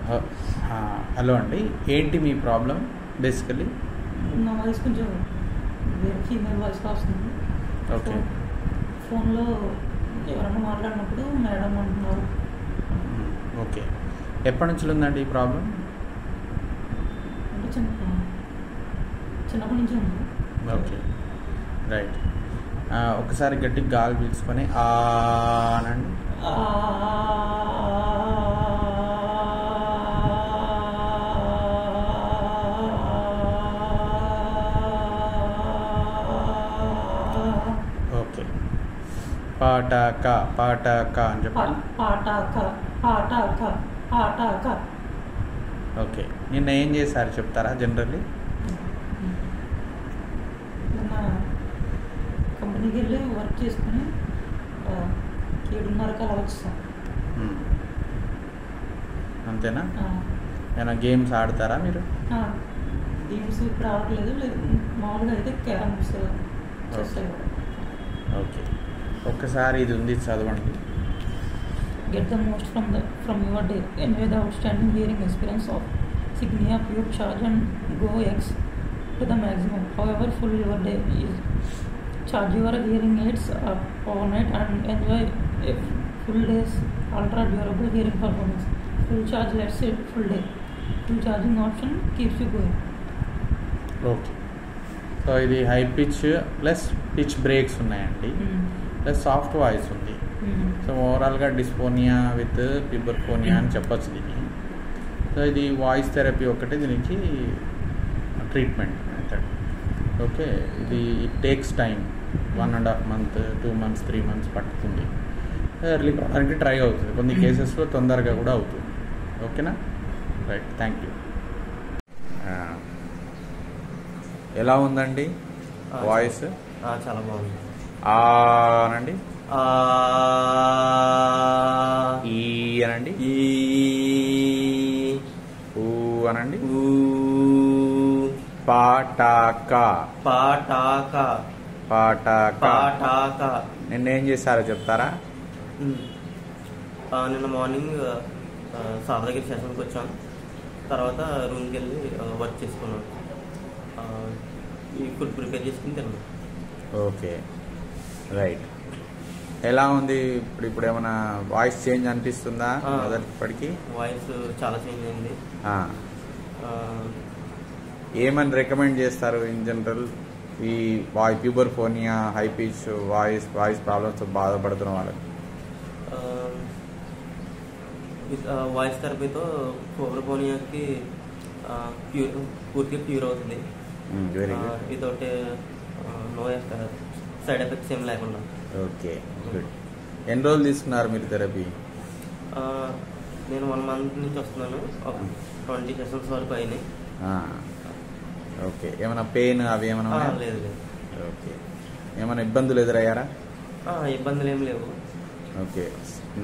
Hello అండి, ఏంటి మీ problem? Basically నా వాయిస్ కొంచెం ఫీమేల్ వాయిస్లో వస్తుంది. ఓకే. ఫోన్లో ఎవరన్నా మాట్లాడినప్పుడు మేడం అంటున్నారు. ఓకే, ఎప్పటి నుంచి ఉందండి ఈ ప్రాబ్లం? అంటే చిన్నప్పటి నుంచి ఉంది. Okay, right. ఒకసారి గట్టిగా గాలి పీల్చుకొని అనండి. ఓకే, పాటాక పాటాక అని చెప్పండి. పాటాక. ఓకే, నిన్న ఏం చేశారు చెప్తారా? జనరల్లీ నిన్న కంపెనీకి వెళ్ళి వర్క్ చేసుకుని 7:30కి అలా వచ్చేసాం. అంతేనా? ఏమైనా గేమ్స్ ఆడతారా మీరు? గేమ్స్ ఇప్పుడు ఆడలేదు, లేదు మామూలుగా అయితే క్యారమ్స్ చేస్తాయి. ఓకే, ఒక్కసారి ఇది ఉంది చదవండి. Get the most from your day. Enjoy the outstanding hearing experience of Signia Pure Charge and Go X to the maximum. However full your day is, charge your hearing aids up overnight and enjoy a full day's ultra durable hearing performance. Full charge, let's say full day. Full charging option keeps you going. Okay, so ఇది high pitch plus pitch breaks ఉన్నాయండి, plus soft voice ఉంది. So ఓవరాల్గా dysphonia with పిబర్ఫోనియా అని చెప్పచ్చు దీన్ని. So ఇది voice therapy ఒకటి దీనికి ట్రీట్మెంట్ మెథడ్. ఓకే, ఇది it takes time 1.5 months, 2 months, 3 months పట్టుతుంది. ఎర్లీ కావడానికి ట్రై అవుతుంది, కొన్ని కేసెస్లో తొందరగా కూడా అవుతుంది. ఓకేనా? Right, thank you. ఎలా ఉందండి వాయిస్? చాలా బాగుంది. అనండి, ఈ అనండి, ఊ అనండి, పాటాక పాటాక పాటాక. పాటాక. నిన్న ఏం చేశారో చెప్తారా? నిన్న మార్నింగ్ సార్ దగ్గర సెషన్కి వచ్చాను. తర్వాత రూమ్కి వెళ్ళి వర్క్ చేసుకున్నాను. ఈ ఫుడ్ ప్రిపేర్ చేసుకుని తిన్నాను. Okay, right. ఎలా ఉంది ఇప్పుడు ఏమైనా వాయిస్ చేంజ్ అనిపిస్తుందా? మొదటిప్పటికి వాయిస్ చాలా చేంజ్ అయింది. ఏమని రికమెండ్ చేస్తారు ఇన్ జనరల్ ఈ puberphonia, high pitch voice problems బాధపడుతున్న వాళ్ళకి? వాయిస్ థెరపీతో ప్యూబర్ఫోనియాకి పూర్తిగా ప్యూర్ అవుతుంది. Very good. Without no side effects ఏం లేకుండా. Okay, good. ఎన్ని రోజులు తీసుకున్నారు మీరు థెరపీ? నేను 1 month నుంచి వస్తున్నాను. 20 sessions వరకు అయినాయి. ఓకే, ఏమైనా పెయిన్ అవి ఏమైనా? లేదు లేదు. ఓకే, ఏమైనా ఇబ్బందులు ఎదురయ్యారా? ఇబ్బందులు ఏం లేవు. ఓకే,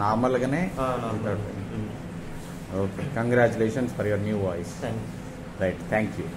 నార్మల్గానే. Okay, congratulations for your new voice. Thank you. Right, thank you.